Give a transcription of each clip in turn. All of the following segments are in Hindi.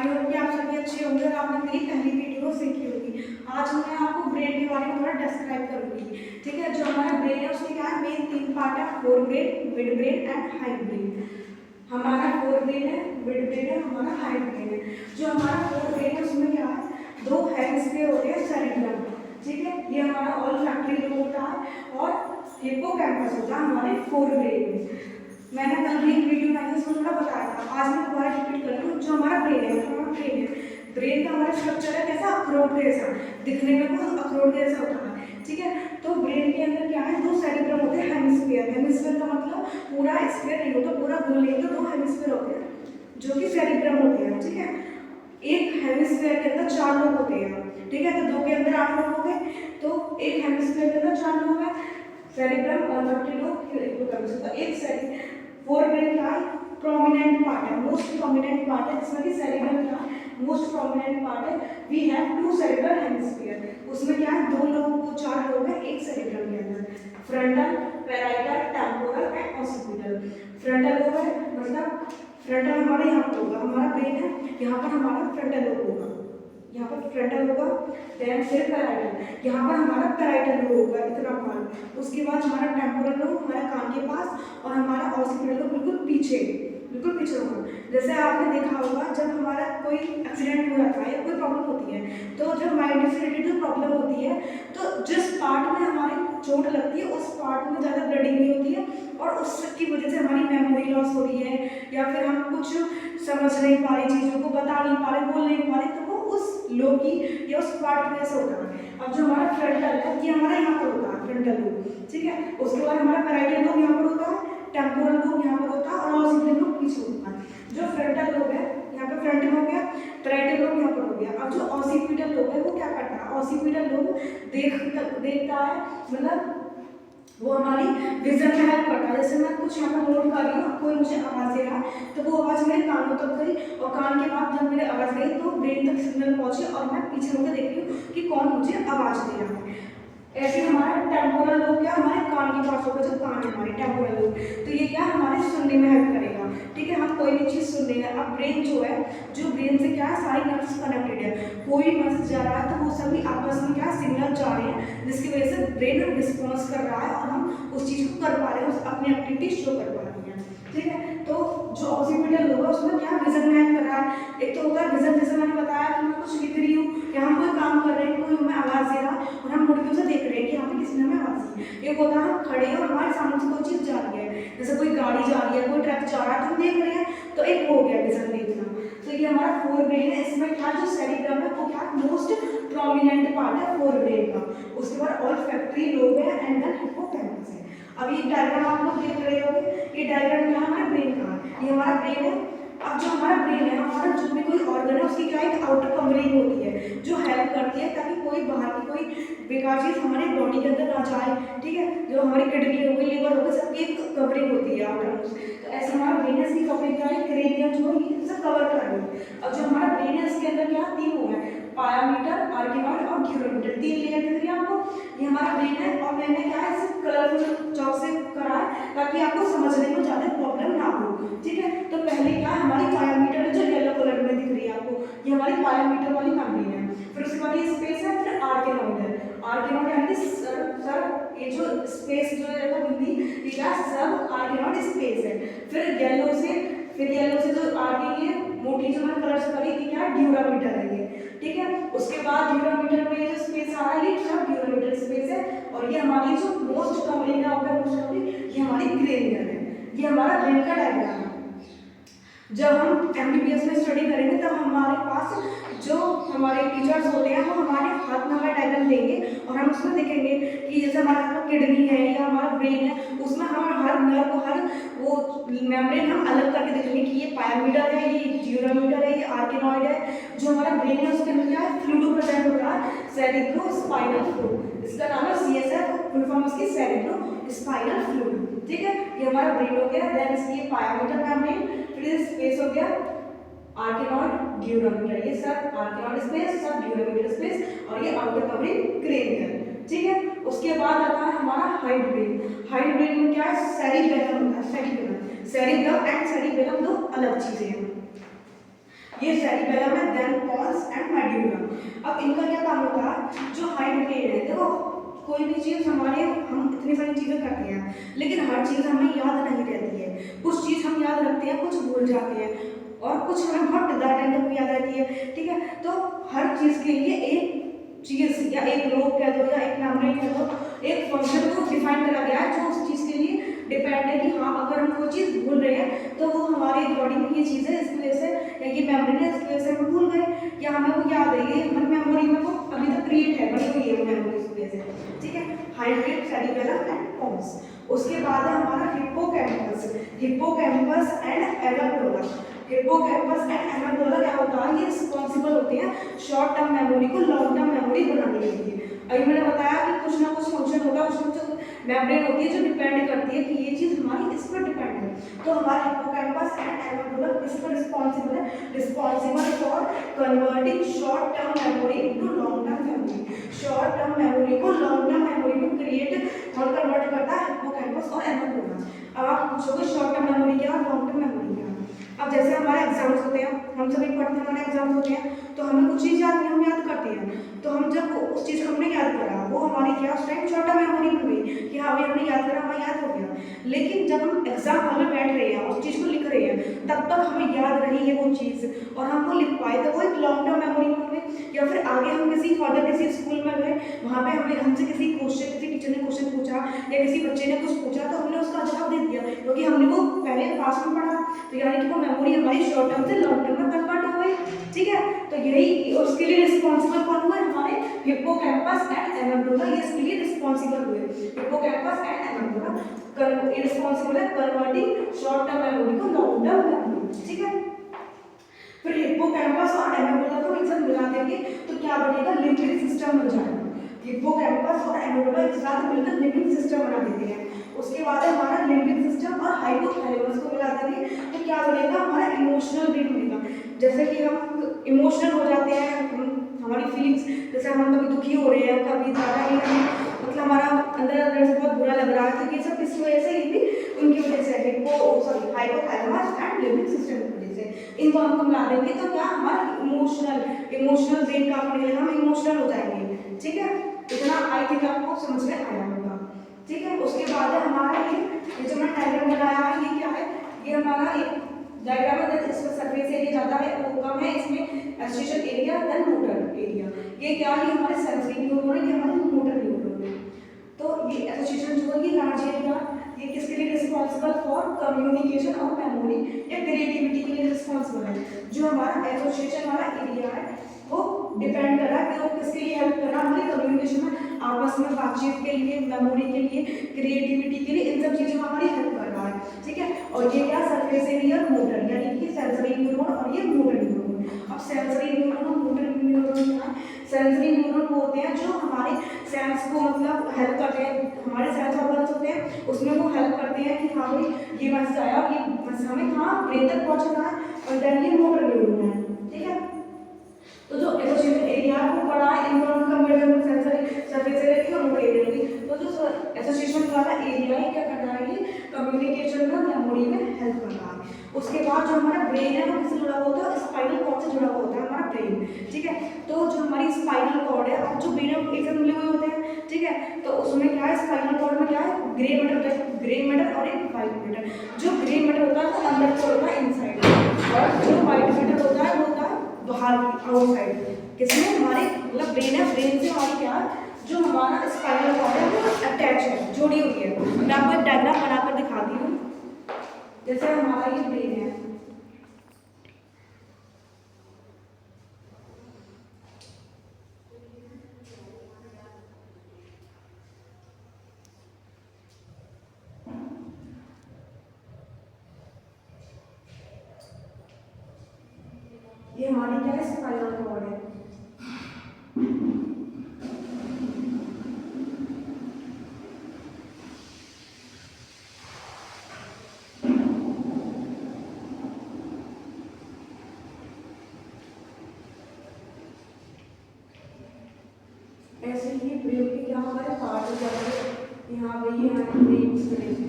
होप कि आप सभी अच्छे होंगे और आपने मेरी पहली वीडियो देखी होगी। आज मैं आपको ब्रेन के बारे में थोड़ा डिस्क्राइब करूंगी। ठीक है, जो हमारा ब्रेन है उसके क्या है, मेन 3 पार्ट है, fore brain, mid brain and hide brain. हमारा फोर ब्रेन है, मिड ब्रेन है, हमारा हाइड ब्रेन है। जो हमारा फोर ब्रेन है उसमें क्या है, 2 हेमिस्फीयर होते हैं सेरेब्रम। ठीक है, ये हमारा ऑल्फैक्टरी लोब होता है और हिप्पोकैम्पस होता है हमारे फोर ब्रेन में। मैंने कल भी एक वीडियो बनाई उसमें थोड़ा बताया था, आज मैं दोबारा रिपीट कर रही हूँ। जो हमारा ब्रेन है, ब्रेन का हमारा स्ट्रक्चर है कैसा, अखरोट के जैसा, दिखने में वो अखरोट के जैसा होता है। ठीक है, तो ब्रेन के अंदर क्या है, 2 सेरेब्रम होते हैं, हेमिस्फीयर। हेमिस्फीयर का मतलब पूरा स्फीयर नहीं होता, पूरा गोल नहीं होता, 2 हेमिस्फीयर होते हैं जो कि सेरेब्रम होते हैं। ठीक है, एक हेमिस्फीयर के अंदर 4 लोग होते हैं। ठीक है, तो 2 के अंदर 8 लोग हो गए, तो एक हेमिस्फीयर के अंदर 4 लोग हैं, सेरेब्रम और 50 लोग हिप्पोकैम्पस। तो एक फोर ब्रेन का प्रोमिनेंट पार्ट है, मोस्ट प्रोमिनेंट पार्ट है, जिसमें कि सेरेब्रम का मोस्ट प्रोमिनेंट पार्ट है। We have 2 cerebral hemisphere. उसमें क्या है, 2 लोगों को 4 लोग हैं एक सेरेब्रम के अंदर, frontal, parietal, temporal and occipital. Frontal lobe है, मतलब फ्रंटल हमारा यहाँ पर होगा, हमारा ब्रेन है यहाँ पर, हमारा फ्रंटल लोब होगा, यहाँ पर फ्रंटल होगा। देन फिर पैराइटल, यहाँ पर हमारा पैराइटल लोब होगा, इतना पार्ट। उसके बाद हमारा टेम्पोरल लोब हमारा कान के पास, और हमारा ऑसिपिटल लोब बिल्कुल पीछे होगा। जैसे आपने देखा होगा, जब हमारा कोई एक्सीडेंट हो जाता है या कोई प्रॉब्लम होती है, तो जब माइंड से रिलेटेड जो प्रॉब्लम होती है, तो जिस पार्ट में हमारी चोट लगती है उस पार्ट में ज़्यादा ब्लडिंग नहीं होती है, और उसकी वजह से हमारी मेमोरी लॉस हो रही है, या फिर हम कुछ समझ नहीं पा रहे, चीज़ों को बता नहीं पा रहे, बोल नहीं पा रहे, तो वो उस लोब की या उस पार्ट की वजह से होता है। अब जो हमारा फ्रंटल है, ये हमारा यहाँ पर होता है, फ्रंटल लोब। ठीक है, उसके बाद हमारा पैराइटल लोब यहाँ पर होता है, टेम्पोरल लोब यहाँ पर होता है, और ऑसिपिटल लोब पीछे होता है। जो फ्रंटल लोब है यहाँ पे फ्रंटल हो गया, पैराइटल लोब यहाँ पर हो गया। अब जो ऑसिपिटल लोब है वो क्या करता है, ऑसिपिटल लोब देखता है, मतलब वो हमारी विजन में हेल्प करता है। जैसे मैं कुछ यहाँ पर नोट कर रही हूँ, कोई मुझे आवाज़ दे रहा है, तो वो आवाज़ मेरे कानों तक गई, और कान के बाद जब मेरे आवाज़ गई तो ब्रेन तक सिग्नल पहुँचे, और मैं पीछे होकर देख रही हूँ कि कौन मुझे आवाज़ दे रहा है। ऐसे हमारा टेम्पोरल लोब क्या हमारे कान के पास होगा, जो कान है हमारे टेम्पोरल लोब, तो ये क्या हमारे सुनने में हेल्प करेगा। ठीक है, हम कोई भी चीज़ सुन रहे हैं। अब ब्रेन जो है, जो ब्रेन से क्या है, सारी नर्व्स कनेक्टेड है, कोई मैसेज जा रहा है तो वो सभी आपस में क्या सिग्नल जा रहे हैं, जिसकी वजह से ब्रेन रिस्पॉन्स कर रहा है, और हम उस चीज़ को कर पा रहे हैं, उस अपनी एक्टिविटी शो कर पा रहे हैं। ठीक है, तो जो ऑसिपिटल लोब है उसमें क्या विजन में हेल्प कर रहा है। एक तो होता है विजन, जैसे मैंने बताया कि मैं कुछ लिख रही हूँ या हम कोई काम कर रहे हैं, कोई हमें आवाज़ दे रहा है और हम मुड़ के उसे देख रहे हैं कि यहाँ पे किसी ने हमें आवाज़ दी। एक होता है हम खड़े हैं और हमारे सामने से कोई चीज़ जा रही है, जैसे कोई गाड़ी जा रही है, कोई ट्रक जा रहा है, तो हम देख रहे हैं, तो एक हो गया विजन देखना। तो ये हमारा फोर ब्रेन है, इसमें क्या जो सेरेब्रम है वो क्या मोस्ट प्रोमिनेंट पार्ट है फोर ब्रेन का। उसके बाद ऑल्फैक्टरी लोब है एंड देन हिप्पोकैम्पस है। अब ये डायग्राम आप लोग देख रहे होंगे, ये डायग्राम क्या है, हमारे ब्रेन का, ये हमारा ब्रेन है। अब जो हमारा ब्रेन है, हमारा जो भी कोई ऑर्गन है उसकी क्या एक आउटर कवरिंग होती है जो हेल्प करती है ताकि कोई बाहर की कोई बेकार चीज़ हमारे बॉडी के अंदर ना जाए। ठीक है, जो हमारी किडनी हो गई, लिवर हो गई, सबकी एक कवरिंग होती है आउटर। तो ऐसे हमारा ब्रेन है, इसकी कवरिंग क्या है, क्रेनियम जो है ये सब कवर कर रही है। अब जो हमारा ब्रेन है इसके अंदर क्या 3 हो गए, पायामीटर, आर्किनॉइड और ड्यूरामीटर, 3 लेयर दिख रही है आपको। ये हमारा ब्रेन है, और मैंने क्या है इसे कलरफुल चौक से करा है ताकि आपको समझने में ज़्यादा प्रॉब्लम ना हो। ठीक है, तो पहले क्या है, हमारी पायामीटर जो येलो कलर में दिख रही है आपको, ये हमारी पायामीटर वाली मेम्ब्रेन है। फिर उसके बाद ये स्पेस है, फिर आर्किनॉइड है। आर्किनॉइड यानी कि सर ये जो स्पेस जो है वो बिंदी, ये क्या सब आर्किनॉइड स्पेस है। फिर येलो से जो आगे ये मोटी जो मैंने कलर से करी थी क्या ड्यूरामीटर है ये। ठीक है, उसके बाद ड्यूरामीटर में ये जो स्पेस आ रहा है ये सब ड्यूरामीटर स्पेस है, और ये हमारी जो मोस्ट कवरिंग है, ये हमारी क्रेनियम है। ये हमारा ब्रेन का डायग्राम है। जब हम एमबीबीएस में स्टडी करेंगे तब हमारे पास जो हमारे टीचर्स होते हैं वो हमारे हाथ में हमारा डायग्राम देंगे, और हम उसमें देखेंगे कि जैसे हमारे हाथ में किडनी है या हमारा ब्रेन है, उसमें हम हर नर्व, हर वो मेम्ब्रेन हम अलग करके देखेंगे कि ये पायामीटर है, ये ड्यूरामीटर है, ये आर्किनॉइड है। जो हमारा ब्रेन है उसके अंदर क्या है, फ्लूइड प्रेजेंट हो रहा है, सेरिब्रो स्पाइनल फ्लूइड, इसका नाम है सीएसएफ, फुल फॉर्म इसकी सेरिब्रो स्पाइनल फ्लूइड। ठीक है, ये हमारा ब्रेन हो गया। देन इसकी पायामीटर मेम्ब्रेन, फिर स्पेस हो गया आर्किनॉइड, ड्यूरामीटर, ये सब आर्किनॉइड स्पेस, सब ड्यूरामीटर स्पेस, और ये आउटर कवरिंग क्रेनियम। ठीक है, उसके बाद आता है हमारा हाइड ब्रेन। हाइड ब्रेन में क्या है, सेरिबेलम होता है, सेरिबेलम एंड सेरिबेलम दो अलग चीजें हैं। ये सेरिबेलम है, देन पॉन्स एंड मेडुला। अब इनका क्या काम होता है, जो हाइड ब्रेन है, देखो कोई भी चीज़ हमारे, हम इतनी सारी चीज़ें करते हैं लेकिन हर चीज़ हमें याद नहीं रहती है। कुछ चीज़ हम याद रखते हैं, कुछ भूल जाते हैं, और कुछ हमें बहुत ज़्यादा टाइम तक याद रहती है, ठीक है। तो हर चीज़ के लिए एक चीज़ या एक लोग कह दो या एक मेमोरी कह दो, एक फंक्शन को डिफाइन करा गया है जो उस चीज़ के लिए डिपेंड है कि हाँ अगर हम कोई चीज़ भूल रहे हैं तो वो हमारी बॉडी में ये चीज़ है इस वजह से, या ये मेमोरी है इस वजह से हम भूल गए, या हमें वो याद है, ये हमारी मेमोरी में वो अभी तक क्रिएट है, बनी हुई है वो मेमोरी इस वजह से, ठीक है। Hydrate, cerebellum and pons. उसके बाद है हमारा hippocampus, hippocampus and amygdala. Hippocampus and amygdala क्या होता है, ये रिस्पॉन्सिबल होते हैं शॉर्ट टर्म मेमोरी को लॉन्ग टर्म मेमोरी बनाने के लिए। अभी मैंने बताया कि कुछ ना कुछ फंक्शन होता है, कुछ मेमोरी होती है जो डिपेंड करती है कि ये चीज़ हमारी इस पर डिपेंड है। तो हमारा हिप्पोकैम्पस एंड एमेग्डाला इस पर रिस्पॉन्सिबल है, responsible for converting short term memory into long term memory. Short term memory को लॉन्ग टर्म मेमोरी में क्रिएट और कन्वर्ट करता है हिप्पोकैम्पस और एमेग्डाला। अब आप पूछोगे शॉर्ट टर्म मेमोरी क्या और लॉन्ग टर्म मेमोरी क्या। अब जैसे हमारे एग्जाम्स होते हैं, हम सभी पढ़ते हैं, हमारे एग्जाम्स होते हैं, तो हमें कुछ चीज़ याद नहीं, हम याद करते हैं, तो हम जब उस चीज़ को हमने याद करा वो हमारी क्या उस टाइम शॉर्ट टर्म मेमोरी में गई कि हाँ भाई हमने याद करा, हमें याद हो गया। लेकिन जब हम एग्जाम हॉल में बैठ रहे हैं, उस चीज़ को लिख रहे हैं, तब तक हमें याद रही है वो चीज़ और हम वो लिख पाए, तो वो एक लॉन्ग टर्म मेमोरी में गए। या फिर आगे हम किसी फर्दर किसी स्कूल में गए, वहाँ पे हमें हमसे किसी क्वेश्चन, किसी टीचर ने क्वेश्चन पूछा या किसी बच्चे ने कुछ पूछा, तो हमने उसका जवाब दे दिया क्योंकि हमने वो पहले पास में पढ़ा, तो यानी कि वो मेमोरी हमारी शॉर्ट टर्म से लॉन्ग टर्म में कन्वर्ट हो गई, ठीक है। तो यही उसके लिए रिस्पॉन्सिबल कौन हुए, हमारे हिप्पोकैम्पस एंड एमेग्डाला, ये इसके लिए रिस्पॉन्सिबल हुए। हिप्पोकैम्पस एंड एमेग्डाला रिस्पॉन्सिबल है कन्वर्टिंग शॉर्ट टर्म मेमोरी को लॉन्ग टर्म मेमोरी, ठीक है। फिर हिप्पोकैम्पस और एमेग्डाला को एक साथ मिला देंगे तो क्या बनेगा, लिम्बिक सिस्टम बन जाएगा। हिप्पोकैम्पस और एमेग्डाला एक साथ मिलकर लिम्बिक सिस्टम बना देते हैं। उसके बाद हमारा लिम्बिक सिस्टम और हाइपोथैलेमस को मिला देंगे तो क्या बनेगा, हमारा इमोशनल ब्रेन बनेगा। जैसे कि हम इमोशनल हो जाते हैं, हमारी फीलिंग्स, जैसे हम कभी दुखी हो रहे हैं, कभी ज़्यादा ही मतलब हमारा अंदर अंदर से बहुत बुरा लग रहा है, तो ये सब किस वजह से, ये भी उनकी वजह से है, हाइपोथैलेमस एंड लिम्बिक सिस्टम की वजह से। इनको हमको मिला देंगे तो क्या हमारा इमोशनल ब्रेन का बनेगा, हम इमोशनल हो जाएंगे, ठीक है। इतना आई थिंक आपको समझ में आया होगा, ठीक है। उसके बाद है हमारा ये जो मैं डायग्राम बनाया है, ये क्या है, ये हमारा एक डायग्राम है, इसमें सरफेस एरिया ज़्यादा है, वो कम है, इसमें association area then motor area. ये क्या है, ये हमारे सेंसरी न्यूरॉन है, ये हमारे मोटर न्यूरॉन है। तो ये एसोसिएशन जो है, ये लार्ज एरिया, ये किसके लिए रिस्पॉन्सिबल, फॉर कम्युनिकेशन और मेमोरी या क्रिएटिविटी के लिए रिस्पॉन्सिबल है। जो हमारा एसोसिएशन वाला एरिया है वो डिपेंड कर रहा है कि वो किसके लिए हेल्प कर रहा है, हमारी कम्युनिकेशन में, आपस में बातचीत के लिए, मेमोरी के लिए, क्रिएटिविटी के लिए, इन सब चीज़ों में हमारी हेल्प कर रहा है, ठीक है। और ये क्या, सरफेस एरिया और मोटर, यानी कि सेंसरी न्यूरॉन और ये मोटर न्यूरॉन। अब सेंसरी न्यूरॉन और मोटर न्यूरॉन क्या है, सेंसरी न्यूरॉन वो होते हैं जो हमारे सेंस को मतलब हेल्प करते हैं, हमारे सेंस ऑर्गन्स होते हैं उसमें वो हेल्प करते हैं कि हाँ भाई ये मैसेज आया, ये मैसेज हमें कहाँ ब्रेन तक पहुँचना है, और देन ये मोटर न्यूरॉन है, ठीक है। तो जो एसोसिएशन एरिया को बड़ा है, involve compare sensory surface area की और मोटर एरिया की, तो जो एसोसिएशन वाला एरिया है क्या कर रहा है, ये कम्युनिकेशन का मेमोरी में हेल्प कर रहा है। उसके बाद जो हमारा ब्रेन है वो किससे जुड़ा हुआ होता है, स्पाइनल कॉर्ड से जुड़ा हुआ होता है हमारा ब्रेन, ठीक है। तो जो हमारी स्पाइनल कॉर्ड है, अब जो ब्रेन एक साथ मिले हुए होते हैं, ठीक है, तो उसमें क्या है, स्पाइनल कॉर्ड में क्या है, ग्रे मैटर होता है, ग्रे मैटर और एक व्हाइट मैटर। जो ग्रे मैटर होता है वो अंदर को होता है इनसाइड, और जो व्हाइट मैटर होता है वो होता है बाहर आउटसाइड, किसमें, हमारे मतलब ब्रेन है, ब्रेन से हमारी क्या है, जो हमारा स्पाइनल कॉर्ड है वो अटैच है, जुड़ी हुई है। मैं आपको एक डायग्राम बनाकर दिखाती हूँ। जैसे हमारा ये ब्रेन है, ये हमारी क्या है, स्पाइनल कॉर्ड है। ऐसे ही ब्रेन के क्या हमारे पार्ट हो जाते हैं, यहाँ पे ये हमारे ब्रेन इस तरह से।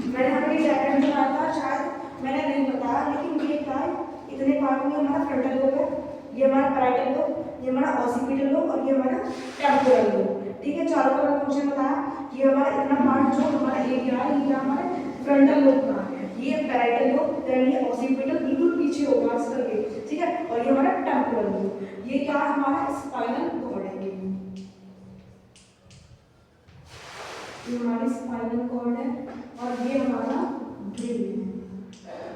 मैंने हमें डायग्राम बनाया था, शायद मैंने नहीं बताया, लेकिन ये क्या है, इतने पार्ट में हमारा फ्रंटल लोब है, ये हमारा पैराइटल लोब, ये हमारा ऑसिपिटल लोब और ये हमारा टेम्पोरल लोब। ठीक है, चारों का मैंने मुझे बताया। ये हमारा इतना पार्ट जो हमारा एरिया है ये हमारे फ्रंटल लोब का है, ये पैराइटल लोब, देन ये ऑसिपिटल बिल्कुल पीछे होगा इस करके, ठीक है, और ये हमारा टेम्पोरल लोब। ये क्या है, हमारा स्पाइनल कॉर्ड है। ये हमारी स्पाइनल कॉर्ड है और ये हमारा ब्रेन है।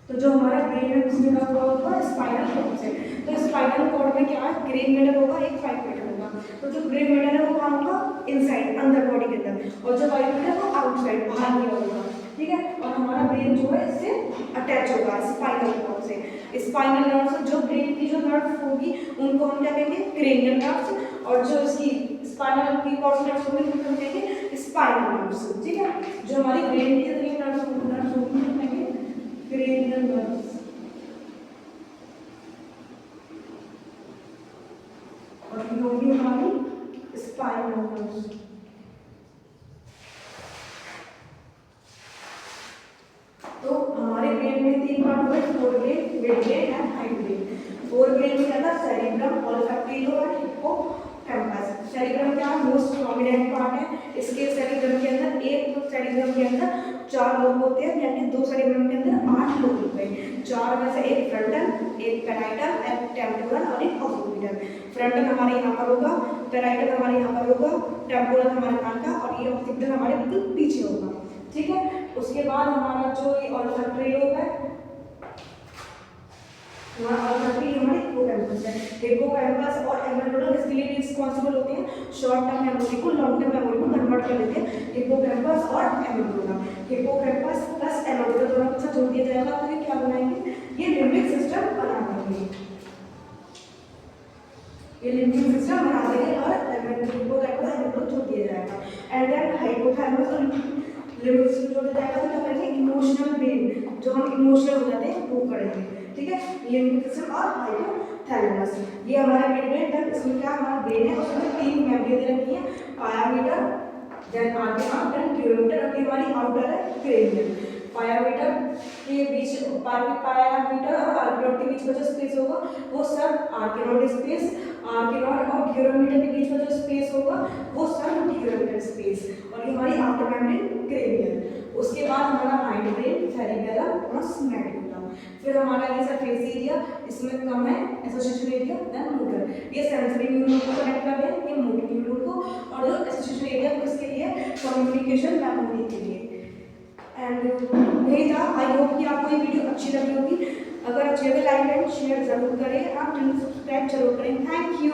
तो जो हमारा ब्रेन है उसमें क्या हुआ होगा, स्पाइनल कॉर्ड से। तो स्पाइनल कॉर्ड में क्या है, ग्रे मैटर होगा, एक व्हाइट मैटर होगा। तो जो ग्रे मैटर है वो कहाँ होगा, इनसाइड, अंदर बॉडी के अंदर, और जो व्हाइट मैटर है वो आउटसाइड, बाहर निकल होगा। ठीक है, और हमारा ब्रेन जो है इससे अटैच होगा स्पाइनल कॉर्ड से। स्पाइनल नर्व्स, जो ब्रेन की जो नर्व्स होगी उनको हम क्या कहेंगे, क्रेनियल नर्व्स, और जो इसकी स्पाइनल की कॉर्ड नर्व्स होगी उनको हम कहेंगे स्पाइनल नर्व्स। ठीक है, जो हमारी ब्रेन की जितनी नर्व्स होगी उनको कहेंगे क्रेनियल नर्व्स, और ये होगी हमारी स्पाइनल नर्व्स। तो हमारे ब्रेन में तीन पार्ट हुए, फोरब्रेन, मिडब्रेन एंड हाइंडब्रेन। फोरब्रेन में क्या था, सेरिब्रम, ओल्फैक्टरी लोब और हिप्पोकैम्पस। सेरिब्रम क्या है, मोस्ट प्रोमिनेंट पार्ट है। इसके सेरिब्रम के अंदर सेरिब्रम के अंदर 4 लोब होते हैं, यानी 2 सेरिब्रम के अंदर 8 लोब होते हैं। 4 में से एक फ्रंटल, एक पैराइटल, एक टेम्पोरल और एक ऑसिपिटल। फ्रंटल हमारे यहाँ पर होगा, पैराइटल हमारे यहाँ पर होगा, टेम्पोरल हमारे कान का, और ये ऑसिपिटल हमारे बिल्कुल पीछे होगा। ठीक है, उसके बाद हमारा जो ये ऑल्फैक्टरी लोब है, हमारा ऑल्फैक्टरी हमारे हिप्पोकैम्पस है। हिप्पोकैम्पस और एमेडोडल इसके लिए रिस्पॉन्सिबल होते हैं, शॉर्ट टर्म मेमोरी को लॉन्ग टर्म मेमोरी में कन्वर्ट कर देते हैं। हिप्पोकैम्पस और एमेडोडल, हिप्पोकैम्पस प्लस एमेडोडल दोनों को साथ जोड़ दिया जाएगा तो ये क्या बनाएंगे, ये लिम्बिक सिस्टम बना देंगे। ये लिम्बिक सिस्टम बना देंगे और हिप्पोकैम्पस एमेडोडल जोड़ दिया जाएगा। एंड देन हाइपोथैलेमस और लिम्बिक सिस्टम जोड़ दिया जाएगा तो क्या करेंगे, इमोशनल ब्रेन, जो हम इमोशनल हो जाते हैं वो करेंगे। ठीक है, लिम्बिक सिस्टम और हाइपोथैलेमस, ये हमारा मिडब्रेन है। इसमें क्या हमारा ब्रेन है, उसमें 3 मेम्ब्रेन दे रखी है, पायामीटर, देन आर्कियन, देन ड्यूरोमीटर, और ये हमारी आउटर है क्रेनियम। पायामीटर के बीच, पायामीटर और आर्कियन के बीच में जो स्पेस होगा वो सब आर्कियन स्पेस, आर्कियन और ड्यूरोमीटर के बीच में जो स्पेस होगा वो सब ड्यूरोमीटर स्पेस, और ये हमारी आउटर मेम्ब्रेन क्रेनियम। उसके बाद हमारा हाइंड ब्रेन, सेरिबेलम और मेडुला। फिर हमारा ये सरफेस एरिया, इसमें कम है एसोसिएशन एरिया, देन मोटर, ये सेंसरी न्यूरॉन को कनेक्ट कर रहे हैं, ये मोटर न्यूरॉन को, और जो एसोसिएशन एरिया किसके लिए, कम्युनिकेशन मेमोरी के लिए। एंड यही था। आई होप कि आपको ये वीडियो अच्छी लगी होगी। अगर अच्छी लगे लाइक एंड शेयर जरूर करें, आप चैनल सब्सक्राइब जरूर करें। Thank you.